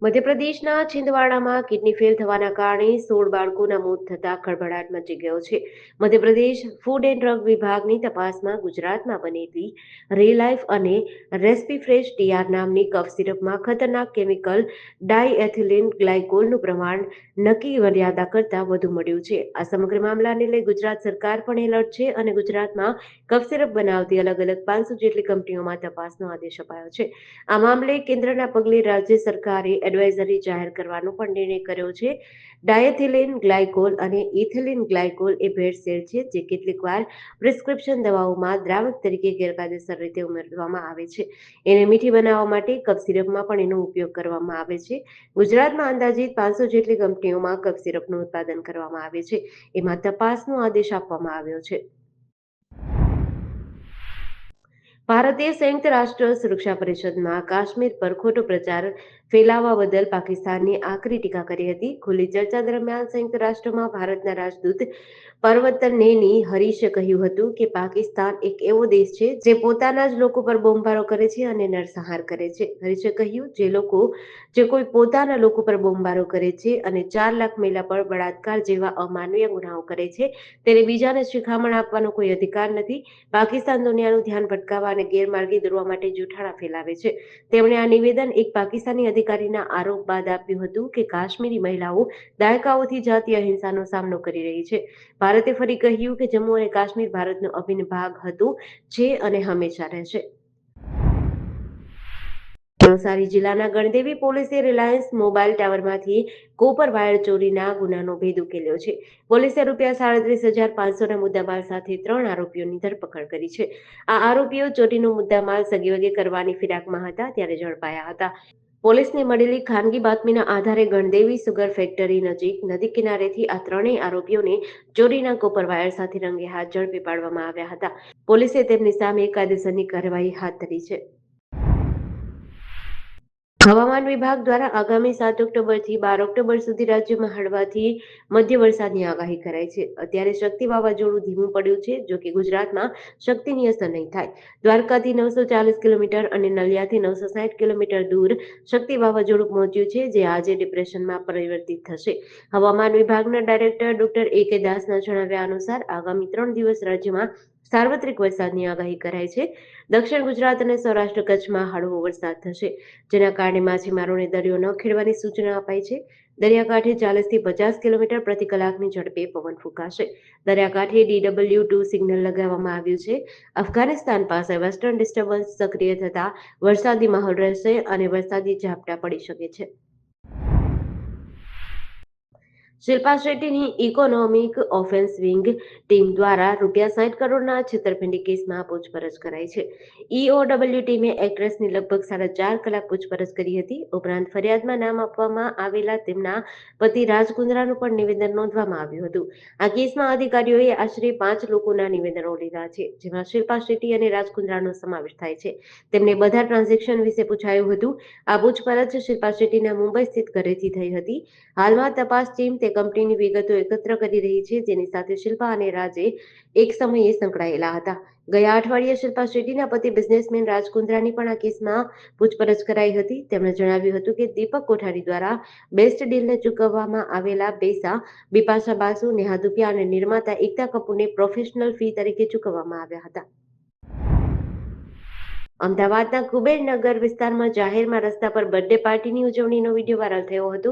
મધ્યપ્રદેશના છિંદવાડામાં kidney fail થવાના કારણે 16 બાળકોના મોત થતા ખળભળાટ મચી ગયો છે. મધ્યપ્રદેશ ફૂડ એન્ડ ડ્રગ વિભાગની તપાસમાં ગુજરાતમાં બનેલી રેલાઇફ અને રેસ્પીફ્રેશ ટીઆર નામની કફ સિરપમાં ખતરનાક કેમિકલ ડાયએથિલિન ગ્લાયકોલનું પ્રમાણ નક્કી મર્યાદા કરતાં વધુ મળ્યું છે. આ સમગ્ર મામલાને લઈ ગુજરાત સરકાર પણ એલર્ટ છે અને ગુજરાતમાં કફ સિરપ બનાવતી અલગ અલગ 500 જેટલી કંપનીઓમાં તપાસનો આદેશ અપાયો છે. આ મામલે કેન્દ્રના પગલે રાજ્ય સરકારે એડવાઇઝરી જાહેર કરવાનો પણ નિર્ણય કર્યો છે. ડાયથિલિન ગ્લાયકોલ અને ઇથિલિન ગ્લાયકોલ એ ભેળસેળ છે, જે કેટલીકવાર પ્રિસ્ક્રિપ્શન દવાઓમાં દ્રાવક તરીકે ગેરકાયદેસર રીતે ઉમેરવામાં આવે છે. એને મીઠી બનાવવા માટે કફ સિરપમાં પણ એનો ઉપયોગ કરવામાં આવે છે. ગુજરાતમાં અંદાજિત 500 જેટલી કંપનીઓમાં કફ સિરપનું ઉત્પાદન કરવામાં આવે છે. એમાં તપાસનો આદેશ આપવામાં આવ્યો છે. ભારતે સંયુક્ત રાષ્ટ્ર સુરક્ષા પરિષદમાં કાશ્મીર પર ખોટો પ્રચાર ફેલાવવા બદલ પાકિસ્તાનની આકરી ટીકા કરી હતી. ખુલ્લી ચર્ચા દરમિયાન સંયુક્ત રાષ્ટ્રમાં ભારતના રાજદૂત પરવતનેની હરીશે કહ્યું હતું કે પાકિસ્તાન એક એવો દેશ છે જે પોતાના જ લોકો પર બોમ્બમારો કરે છે અને નરસંહાર કરે છે. હરીશે કહ્યું, જે કોઈ પોતાના લોકો પર બોમ્બમારો કરે છે અને 4 લાખ મહિલા પર બળાત્કાર જેવા અમાનવીય ગુનાઓ કરે છે, તેને બીજાને શિખામણ આપવાનો કોઈ અધિકાર નથી. પાકિસ્તાન દુનિયાનું ધ્યાન ભટકાવવા અને ગેરમાર્ગે દોરવા માટે જૂઠાણા ફેલાવે છે. તેમણે આ નિવેદન એક પાકિસ્તાની અધિકારીના આરોપ બાદ આપ્યું હતું કે કાશ્મીરી મહિલાઓ દાયકાઓથી જાતીય અહિંસાનો સામનો કરી રહી છે. ભારતે ફરી કહ્યું કે જમ્મુ અને કાશ્મીર ભારતનો અભિન્ન ભાગ હતું, છે અને હંમેશા રહેશે. નવસારી જિલ્લાના ગણદેવી પોલીસે રિલાયન્સ મોબાઈલ ટાવરમાંથી કોપર વાયર ચોરીના ગુનાનો ભેદ ઉકેલ્યો છે. પોલીસે ₹37,500ના મુદ્દામાલ સાથે 3 આરોપીઓની ધરપકડ કરી છે. આ આરોપીઓ ચોરીનો મુદ્દામાલ સગીવગે કરવાની ફિરાકમાં હતા ત્યારે ઝડપાયા હતા. પોલીસને મળેલી ખાનગી બાતમીના આધારે ગણદેવી સુગર ફેક્ટરી નજીક નદી કિનારેથી આ ત્રણેય આરોપીઓને ચોરીના કોપર વાયર સાથે રંગે હાથ ઝડપી પાડવામાં આવ્યા હતા. પોલીસે તેમની સામે કાયદેસરની કાર્યવાહી હાથ ધરી છે. હવામાન વિભાગ દ્વારા આગામી 7 ઓક્ટોબરથી 12 ઓક્ટોબર સુધી રાજ્યમાં હળવાથી મધ્ય વરસાદની આગાહી કરાઈ છે. અત્યારે શક્તિ વાવાઝોડું ધીમું પડ્યું છે, જો કે ગુજરાતમાં શક્તિની અસર નહીં થાય. દ્વારકાથી 940 કિલોમીટર અને નલિયાથી 960 કિલોમીટર દૂર શક્તિ વાવાઝોડું પહોંચ્યું છે, જે આજે ડિપ્રેશનમાં પરિવર્તિત થશે. હવામાન વિભાગના ડાયરેક્ટર ડોક્ટર A.K. દાસના જણાવ્યા અનુસાર આગામી 3 દિવસ રાજ્યમાં સાર્વત્રિક વરસાદની આગાહી કરાઈ છે. દક્ષિણ ગુજરાત અને સૌરાષ્ટ્ર કચ્છમાં હળવો વરસાદ થશે, જેના કારણે માછીમારોને દરિયો ન ખેડવાની સૂચના અપાઈ છે. દરિયાકાંઠે 40થી 50 કિલોમીટર પ્રતિ કલાકની ઝડપે પવન ફૂંકાશે. દરિયાકાંઠે DW2 સિગ્નલ લગાવવામાં આવ્યું છે. અફઘાનિસ્તાન પાસે વેસ્ટર્ન ડિસ્ટર્બન્સ સક્રિય થતા વરસાદી માહોલ રહેશે અને વરસાદી ઝાપટા પડી શકે છે. શિલ્પા શેટ્ટીની ઇકોનોમિક ઓફેન્સ વિંગ ટીમ દ્વારા ₹60 કરોડના છેતરપિંડી કેસમાં પૂછપરછ કરાઈ છે. EOW ટીમે એક્ટ્રેસની લગભગ 4.5 કલાક પૂછપરછ કરી હતી. ઉપરાંત ફરિયાદમાં નામ આપવામાં આવેલા તેમના પતિ રાજ કુંદ્રાનું પણ નિવેદન નોંધવામાં આવ્યું હતું. આ કેસમાં અધિકારીઓએ આશરે 5 લોકોના નિવેદનો લીધા છે, જેમાં શિલ્પા શેટ્ટી અને રાજ કુંદ્રાનો સમાવેશ થાય છે. તેમને બધા ટ્રાન્ઝેક્શન વિશે પૂછાયું હતું. આ પૂછપરછ શિલ્પા શેટ્ટીના મુંબઈ સ્થિત ઘરેથી થઈ હતી. હાલમાં તપાસ ટીમ તે કંપનીની વિગતો એકત્ર કરી રહી છે, જેની સાથે શિલ્પા અને રાજે એક સમયે સંકળાયેલા હતા. ગયા અઠવાડિયે શિલ્પા શેટ્ટીના પતિ બિઝનેસમેન રાજ કુંદ્રાની પણ આ કેસમાં પૂછપરછ કરાઈ હતી. તેમણે જણાવ્યું હતું કે દીપક કોઠારી દ્વારા બેસ્ટ ડીલને ચૂકવવામાં આવેલા પૈસા બિપાશા બાસુ, નેહા ધુપિયા અને નિર્માતા એકતા કપૂરને પ્રોફેશનલ ફી તરીકે ચૂકવવામાં આવ્યા હતા. અમદાવાદના કુબેરનગર વિસ્તારમાં જાહેરમાં રસ્તા પર બર્થડે પાર્ટીની ઉજવણીનો વિડીયો વાયરલ થયો હતો,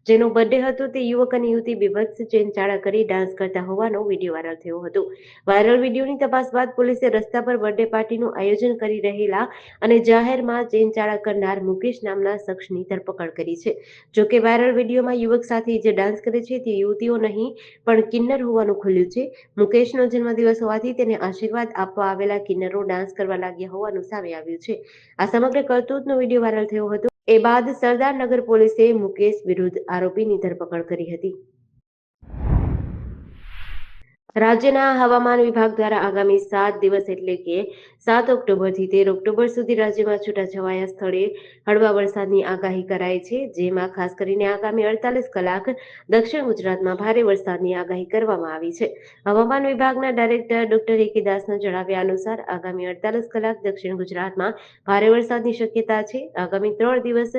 જેનો બર્થડે હતો તે યુવક અને યુવતી બીભત્સ ચેનચાળા કરી ડાન્સ કરતા હોવાનો વિડીયો વાયરલ થયો હતો. વાયરલ વિડીયોની તપાસ બાદ પોલીસે રસ્તા પર બર્થડે પાર્ટીનું આયોજન કરી રહેલા અને જાહેરમાં ચેનચાળા કરનાર મુકેશ નામના શખ્સની ધરપકડ કરી છે. જોકે વાયરલ વિડીયોમાં યુવક સાથે જે ડાન્સ કરે છે તે યુવતીઓ નહીં પણ કિન્નર હોવાનું ખુલ્યું છે. મુકેશનો જન્મદિવસ હોવાથી તેને આશીર્વાદ આપવા આવેલા કિન્નરો ડાન્સ કરવા લાગ્યા હોવાનું સામે આવ્યું છે. આ સમગ્ર કરતૂતનો વિડીયો વાયરલ થયો હતો. એ બાદ સરદારનગર પોલીસે મુકેશ વિરુદ્ધ આરોપીની ધરપકડ કરી હતી. રાજ્યના હવામાન વિભાગ દ્વારા આગામી 7 દિવસ એટલે કે 7 ઓક્ટોબરથી 13 ઓક્ટોબર સુધી રાજ્યમાં છૂટાછવાયા સ્થળે હળવા વરસાદની આગાહી કરાઈ છે, જેમાં ખાસ કરીને આગામી 48 કલાક દક્ષિણ ગુજરાતમાં ભારે વરસાદની આગાહી કરવામાં આવી છે. હવામાન વિભાગના ડાયરેક્ટર ડોક્ટર એ કે દાસના જણાવ્યા અનુસાર આગામી 48 કલાક દક્ષિણ ગુજરાતમાં ભારે વરસાદની શક્યતા છે. આગામી 3 દિવસ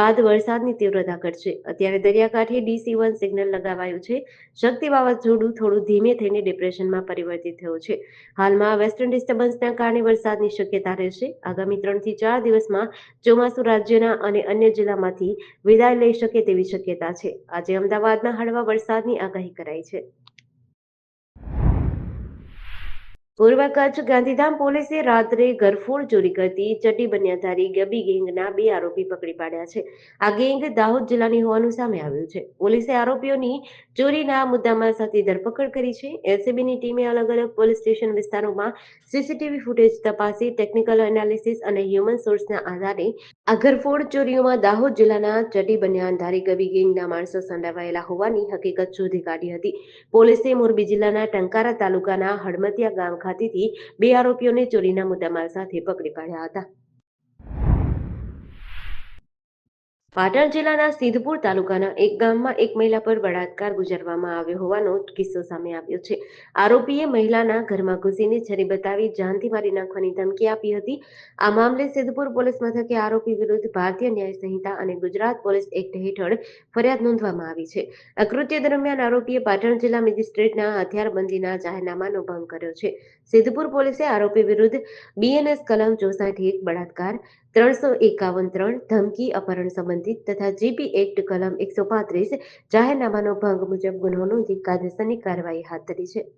બાદ વરસાદની તીવ્રતા ઘટશે. અત્યારે દરિયાકાંઠે DC1 સિગ્નલ લગાવાયું છે. શક્તિ વાવાઝોડું થોડું ધીમે થઈને ડિપ્રેશનમાં પરિવર્તિત થયું છે. હાલમાં વેસ્ટર્ન ડિસ્ટર્બન્સના કારણે વરસાદની શક્યતા રહેશે. આગામી 3 થી 4 દિવસમાં ચોમાસું રાજ્યના અને અન્ય જિલ્લામાંથી વિદાય લઈ શકે તેવી શક્યતા છે. આજે અમદાવાદમાં હળવા વરસાદની આગાહી કરાઈ છે. પૂર્વ કચ્છ ગાંધીધામ પોલીસે રાત્રે ઘરફોડ ચોરી કરતી ચડ્ડી બનિયાધારી ગબી ગેંગના 2 આરોપી પકડી પાડ્યા છે. આ ગેંગ દાહોદ જિલ્લાની હોવાનું સામે આવ્યું છે. પોલીસે આરોપીઓની ચોરીના મુદ્દામાલ સાથે ધરપકડ કરી છે. એલસીબીની ટીમે અલગ અલગ પોલીસ સ્ટેશન વિસ્તારોમાં સીસીટીવી ફૂટેજ તપાસી ટેકનિકલ એનાલિસિસ અને હ્યુમન સોર્સના આધારે આ ઘરફોડ ચોરીઓમાં દાહોદ જિલ્લાના ચડ્ડી બનિયાનધારી ગબી ગેંગના માણસો સંડોવાયેલા હોવાની હકીકત શોધી કાઢી હતી. પોલીસે મોરબી જિલ્લાના ટંકારા તાલુકાના હડમતિયા ગામ ખાતેથી 2 આરોપીઓને ચોરીના મુદ્દામાલ સાથે પકડી પાડ્યા હતા. પાટણ જિલ્લાના સિદ્ધપુર તાલુકાના એક ગામમાં એક મહિલા પર બળાત્કાર ગુજારવામાં આવ્યો હોવાનો કિસ્સો સામે આવ્યો છે. આરોપીએ મહિલાના ઘરમાં ઘૂસીને છરી બતાવી જાનથી મારી નાખવાની ધમકી આપી હતી. આ મામલે સિદ્ધપુર પોલીસ મથકે આરોપી વિરુદ્ધ ભારતીય ન્યાય સંહિતા અને ગુજરાત પોલીસ એક્ટ હેઠળ ફરિયાદ નોંધવામાં આવી છે. આ કૃત્ય દરમિયાન આરોપીએ પાટણ જિલ્લા મેજિસ્ટ્રેટના હથિયારબંધીના જાહેરનામાનો ભંગ કર્યો છે. સિદ્ધપુર પોલીસે આરોપી વિરુદ્ધ BNS કલમ 64(1) બળાત્કાર, 351(3) ધમકી, અપહરણ સંબંધિત તથા GP એક્ટ કલમ 135 જાહેરનામાનો ભંગ મુજબ ગુનો નોંધી કાયદેસરની કાર્યવાહી હાથ ધરી છે.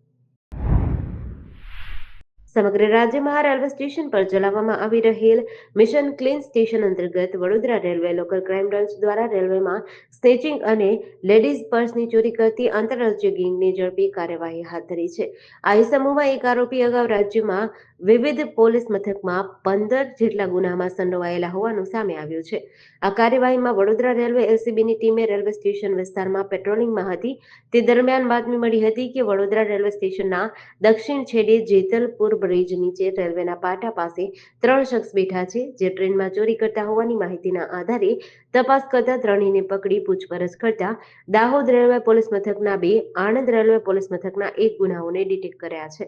સમગ્ર રાજ્યમાં રેલવે સ્ટેશન પર ચલાવવામાં આવી રહેલ મિશન ક્લીન સ્ટેશન અંતર્ગત Vadodara railway local crime branch દ્વારા રેલવેમાં સ્નેચિંગ અને લેડીઝ પર્સની ચોરી કરતી આંતરરાજ્ય ગેંગને ઝડપી કાર્યવાહી હાથ ધરી છે. આ સમૂહમાં એક આરોપી અગાઉ રાજ્યમાં વિવિધ પોલીસ મથકમાં 15 જેટલા ગુનામાં સંડોવાયેલા હોવાનું સામે આવ્યું છે. આ કાર્યવાહીમાં વડોદરા રેલવે LCBની ટીમે રેલવે સ્ટેશન વિસ્તારમાં પેટ્રોલિંગમાં હતી. તે દરમિયાન બાતમી મળી હતી કે વડોદરા રેલવે સ્ટેશનના દક્ષિણ છેડે જેતલપુર બ્રિજ નીચે રેલવેના પાટા પાસે 3 શખ્સ બેઠા છે, જે ટ્રેનમાં ચોરી કરતા હોવાની માહિતીના આધારે તપાસ કરતા ત્રણેયને પકડી પૂછપરછ કરતા દાહોદ રેલવે પોલીસ મથકના 2, આણંદ રેલવે પોલીસ મથકના 1 ગુનાઓને ડિટેક્ટ કર્યા છે.